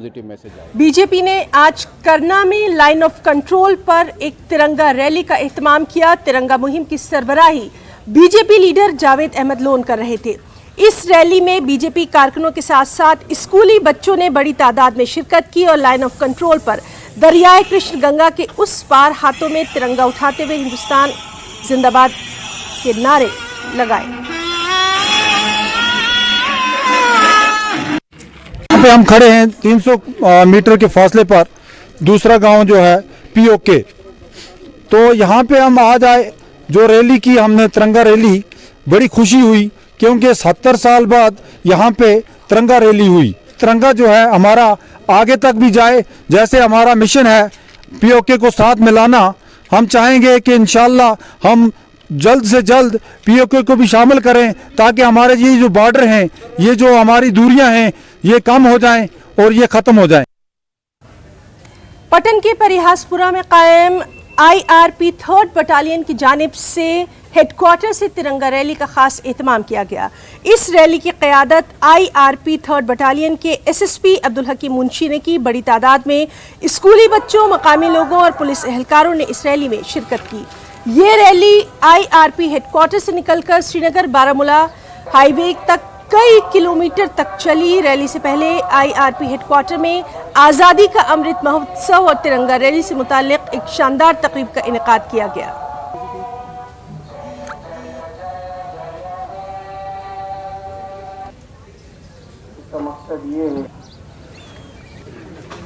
Positive message आया। BJP ने आज करना में लाइन ऑफ कंट्रोल पर एक तिरंगा रैली का एहतमाम किया। तिरंगा मुहिम की सरबराही बीजेपी लीडर जावेद अहमद लोन कर रहे थे। इस रैली में बीजेपी कारकुनों के साथ साथ स्कूली बच्चों ने बड़ी तादाद में शिरकत की और लाइन ऑफ कंट्रोल पर दरियाए कृष्ण गंगा के उस पार हाथों में तिरंगा उठाते हुए हिंदुस्तान जिंदाबाद के नारे लगाए। यहाँ पे हम खड़े हैं 300 मीटर के फासले पर, दूसरा गांव जो है पीओके। तो यहाँ पे हम आज आए, जो रैली की हमने तिरंगा रैली, बड़ी खुशी हुई क्योंकि 70 साल बाद यहाँ पे तिरंगा रैली हुई। तिरंगा जो है हमारा आगे तक भी जाए, जैसे हमारा मिशन है पीओके को साथ मिलाना। हम चाहेंगे कि इंशाल्लाह हम जल्द से जल्द पीओके को भी शामिल करें ताकि हमारे ये जो बॉर्डर हैं, ये जो हमारी दूरियां हैं, ये कम हो जाएं और ये खत्म हो जाएं। पटन के परिहासपुरा में कायम आईआरपी 3rd बटालियन की जानिब से हेडक्वार्टर से तिरंगा रैली का खास एहतमाम किया गया। इस रैली की क़यादत आईआरपी 3rd बटालियन के एसएसपी अब्दुल हकीम मुंशी ने की। बड़ी तादाद में स्कूली बच्चों, मकामी लोगों और पुलिस एहलकारों ने इस रैली में शिरकत की। ये रैली आईआरपी हेडक्वार्टर से निकलकर श्रीनगर बारामूला हाईवे तक कई किलोमीटर तक चली। रैली से पहले आईआरपी हेडक्वार्टर में आज़ादी का अमृत महोत्सव और तिरंगा रैली से मुताल्लिक एक शानदार तकरीब का इनेकाद किया गया।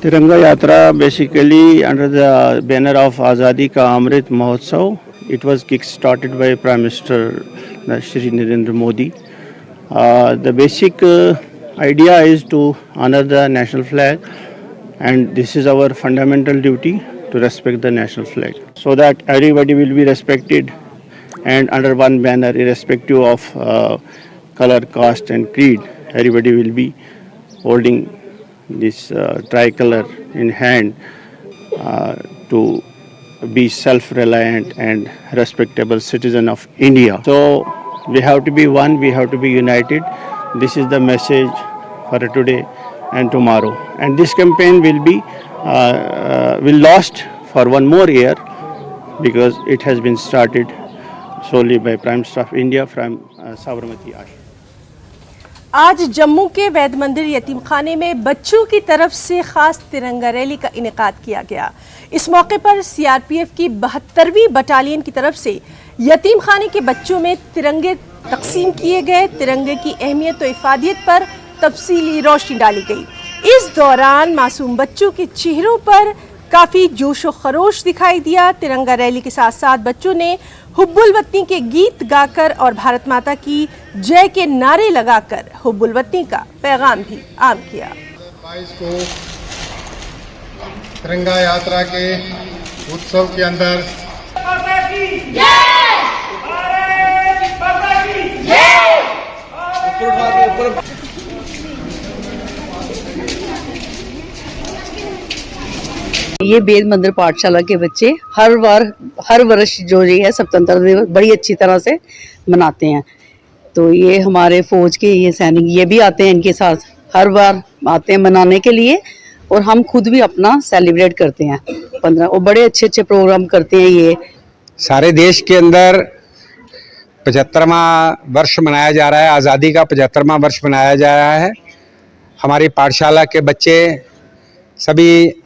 तिरंगा यात्रा basically under the banner of आज़ादी का Amrit Mahotsav. It was kick-started by Prime Minister Shri Narendra Modi. The basic idea is to honor the national flag, and this is our fundamental duty to respect the national flag, so that everybody will be respected and under one banner, irrespective of color, caste and creed. Everybody will be holding this tricolor in hand to be self-reliant and respectable citizen of India. So we have to be one, we have to be united. This is the message for today and tomorrow. And this campaign will last for one more year because it has been started solely by Prime Minister of India from Sabarmati Ashram. आज जम्मू के वैद मंदिर यतीम खाने में बच्चों की तरफ से खास तिरंगा रैली का इनेकाद किया गया। इस मौके पर सीआरपीएफ की 72वीं बटालियन की तरफ से यतीम खाने के बच्चों में तिरंगे तकसीम किए गए। तिरंगे की अहमियत और इफादियत पर तफसीली रोशनी डाली गई। इस दौरान मासूम बच्चों के चेहरों पर काफ़ी जोश व खरोश दिखाई दिया। तिरंगा रैली के साथ साथ बच्चों ने हुब्बुल वतनी के गीत गाकर और भारत माता की जय के नारे लगाकर हुब्बुल वतनी का पैगाम भी आम किया। 22 को तिरंगा यात्रा के उत्सव के अंदर ये वेद मंदिर पाठशाला के बच्चे हर वर्ष जो ये है स्वतंत्रता दिवस बड़ी अच्छी तरह से मनाते हैं। तो ये हमारे फौज के ये सैनिक ये भी आते हैं, इनके साथ हर बार आते हैं मनाने के लिए, और हम खुद भी अपना सेलिब्रेट करते हैं 15 और बड़े अच्छे अच्छे प्रोग्राम करते हैं। ये सारे देश के अंदर 75वां वर्ष मनाया जा रहा है, आज़ादी का 75वां वर्ष मनाया जा रहा है। हमारी पाठशाला के बच्चे सभी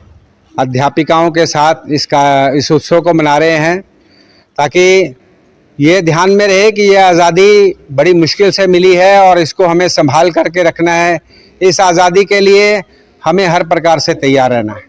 अध्यापिकाओं के साथ इस उत्सव को मना रहे हैं ताकि ये ध्यान में रहे कि ये आज़ादी बड़ी मुश्किल से मिली है और इसको हमें संभाल करके रखना है। इस आज़ादी के लिए हमें हर प्रकार से तैयार रहना है।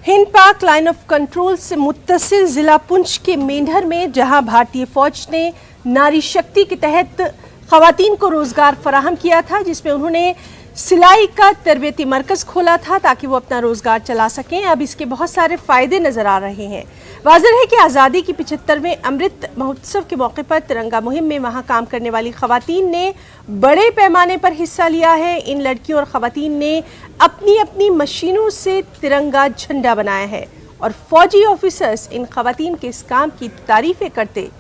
हिंद पाक लाइन ऑफ कंट्रोल से मुत्तसिल जिला पुंछ के मेंढर में जहां भारतीय फौज ने नारी शक्ति के तहत खवातीन को रोजगार फराहम किया था, जिसमें उन्होंने सिलाई का तरबियती मरकज खोला था ताकि वो अपना रोजगार चला सकें। अब इसके बहुत सारे फायदे नजर आ रहे हैं। वाज़ेह है कि आज़ादी की 75वें अमृत महोत्सव के मौके पर तिरंगा मुहिम में वहां काम करने वाली खवातीन ने बड़े पैमाने पर हिस्सा लिया है। इन लड़कियों और खवातीन ने अपनी अपनी मशीनों से तिरंगा झंडा बनाया है और फौजी ऑफिसर्स इन खवातीन के इस काम की तारीफें करते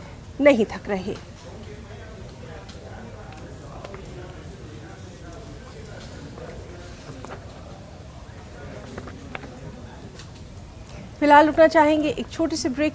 नहीं थक रहे। फिलहाल रुकना चाहेंगे एक छोटे से ब्रेक